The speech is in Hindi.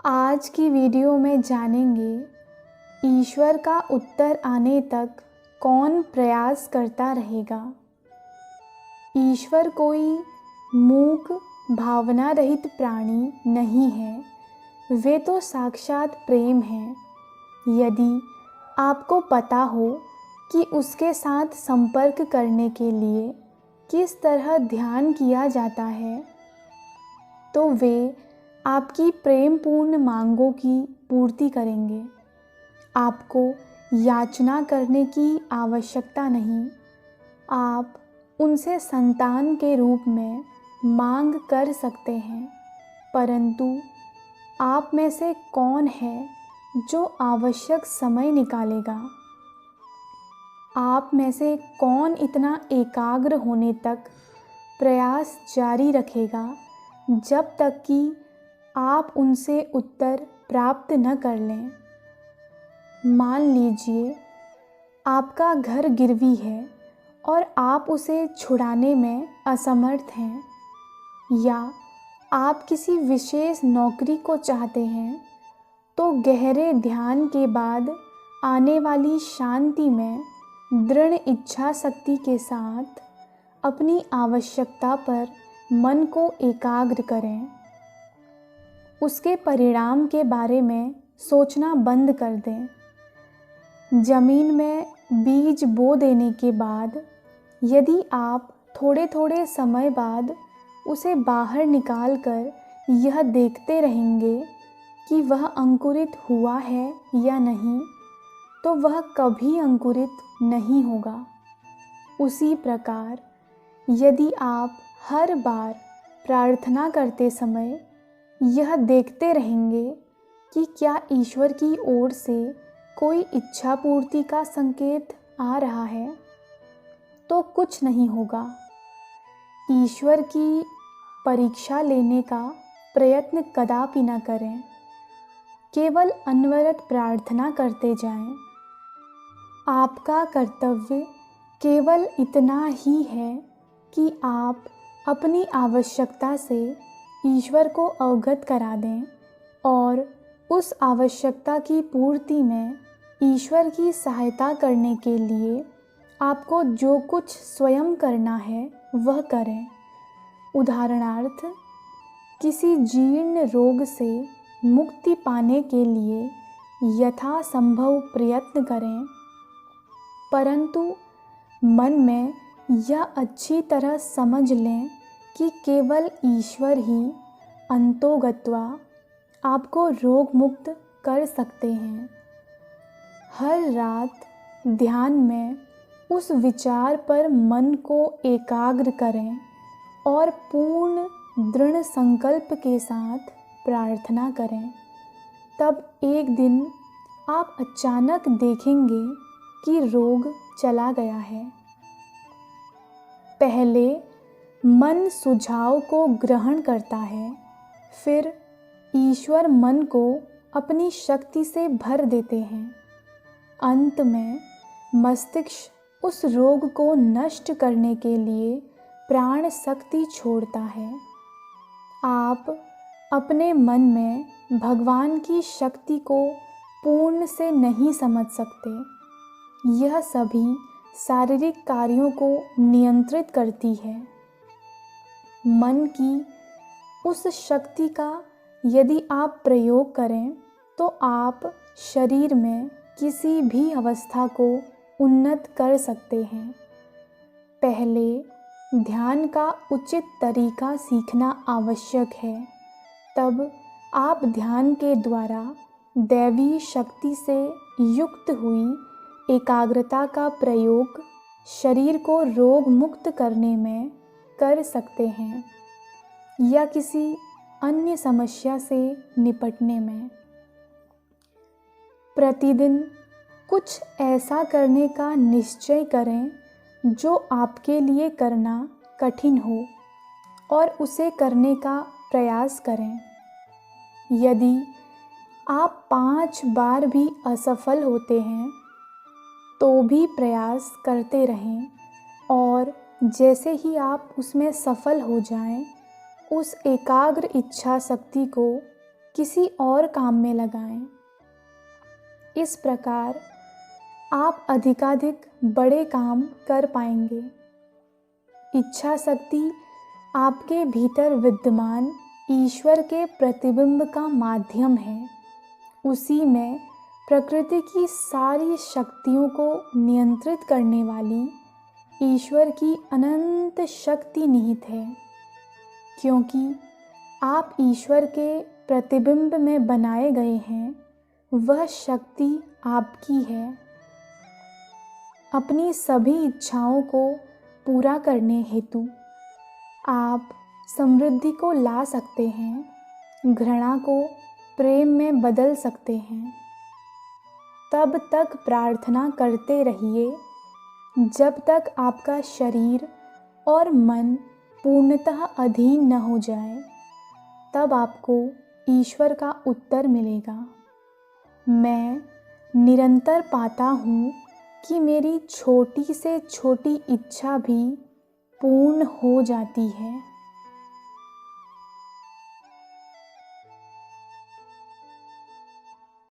आज की वीडियो में जानेंगे ईश्वर का उत्तर आने तक कौन प्रयास करता रहेगा। ईश्वर कोई मूक भावना रहित प्राणी नहीं है, वे तो साक्षात प्रेम हैं। यदि आपको पता हो कि उसके साथ संपर्क करने के लिए किस तरह ध्यान किया जाता है, तो वे आपकी प्रेमपूर्ण मांगों की पूर्ति करेंगे। आपको याचना करने की आवश्यकता नहीं, आप उनसे संतान के रूप में मांग कर सकते हैं। परंतु आप में से कौन है जो आवश्यक समय निकालेगा? आप में से कौन इतना एकाग्र होने तक प्रयास जारी रखेगा जब तक कि आप उनसे उत्तर प्राप्त न कर लें? मान लीजिए आपका घर गिरवी है और आप उसे छुड़ाने में असमर्थ हैं, या आप किसी विशेष नौकरी को चाहते हैं, तो गहरे ध्यान के बाद आने वाली शांति में दृढ़ इच्छा शक्ति के साथ अपनी आवश्यकता पर मन को एकाग्र करें। उसके परिणाम के बारे में सोचना बंद कर दें। जमीन में बीज बो देने के बाद यदि आप थोड़े थोड़े समय बाद उसे बाहर निकाल कर यह देखते रहेंगे कि वह अंकुरित हुआ है या नहीं, तो वह कभी अंकुरित नहीं होगा। उसी प्रकार यदि आप हर बार प्रार्थना करते समय यह देखते रहेंगे कि क्या ईश्वर की ओर से कोई इच्छा पूर्ति का संकेत आ रहा है, तो कुछ नहीं होगा। ईश्वर की परीक्षा लेने का प्रयत्न कदापि न करें, केवल अनवरत प्रार्थना करते जाएं। आपका कर्तव्य केवल इतना ही है कि आप अपनी आवश्यकता से ईश्वर को अवगत करा दें और उस आवश्यकता की पूर्ति में ईश्वर की सहायता करने के लिए आपको जो कुछ स्वयं करना है वह करें। उदाहरणार्थ, किसी जीर्ण रोग से मुक्ति पाने के लिए यथासंभव प्रयत्न करें, परंतु मन में यह अच्छी तरह समझ लें कि केवल ईश्वर ही अंतोगत्वा आपको रोग मुक्त कर सकते हैं। हर रात ध्यान में उस विचार पर मन को एकाग्र करें और पूर्ण दृढ़ संकल्प के साथ प्रार्थना करें। तब एक दिन आप अचानक देखेंगे कि रोग चला गया है। पहले मन सुझाव को ग्रहण करता है, फिर ईश्वर मन को अपनी शक्ति से भर देते हैं। अंत में मस्तिष्क उस रोग को नष्ट करने के लिए प्राण शक्ति छोड़ता है। आप अपने मन में भगवान की शक्ति को पूर्ण से नहीं समझ सकते। यह सभी शारीरिक कार्यों को नियंत्रित करती है। मन की उस शक्ति का यदि आप प्रयोग करें, तो आप शरीर में किसी भी अवस्था को उन्नत कर सकते हैं। पहले ध्यान का उचित तरीका सीखना आवश्यक है, तब आप ध्यान के द्वारा दैवी शक्ति से युक्त हुई एकाग्रता का प्रयोग शरीर को रोग मुक्त करने में कर सकते हैं, या किसी अन्य समस्या से निपटने में। प्रतिदिन कुछ ऐसा करने का निश्चय करें जो आपके लिए करना कठिन हो, और उसे करने का प्रयास करें। यदि आप 5 बार भी असफल होते हैं, तो भी प्रयास करते रहें, और जैसे ही आप उसमें सफल हो जाएं, उस एकाग्र इच्छा शक्ति को किसी और काम में लगाएं। इस प्रकार आप अधिकाधिक बड़े काम कर पाएंगे। इच्छा शक्ति आपके भीतर विद्यमान ईश्वर के प्रतिबिंब का माध्यम है। उसी में प्रकृति की सारी शक्तियों को नियंत्रित करने वाली ईश्वर की अनंत शक्ति निहित है। क्योंकि आप ईश्वर के प्रतिबिंब में बनाए गए हैं, वह शक्ति आपकी है। अपनी सभी इच्छाओं को पूरा करने हेतु आप समृद्धि को ला सकते हैं, घृणा को प्रेम में बदल सकते हैं। तब तक प्रार्थना करते रहिए जब तक आपका शरीर और मन पूर्णतः अधीन न हो जाए। तब आपको ईश्वर का उत्तर मिलेगा। मैं निरंतर पाता हूँ कि मेरी छोटी से छोटी इच्छा भी पूर्ण हो जाती है।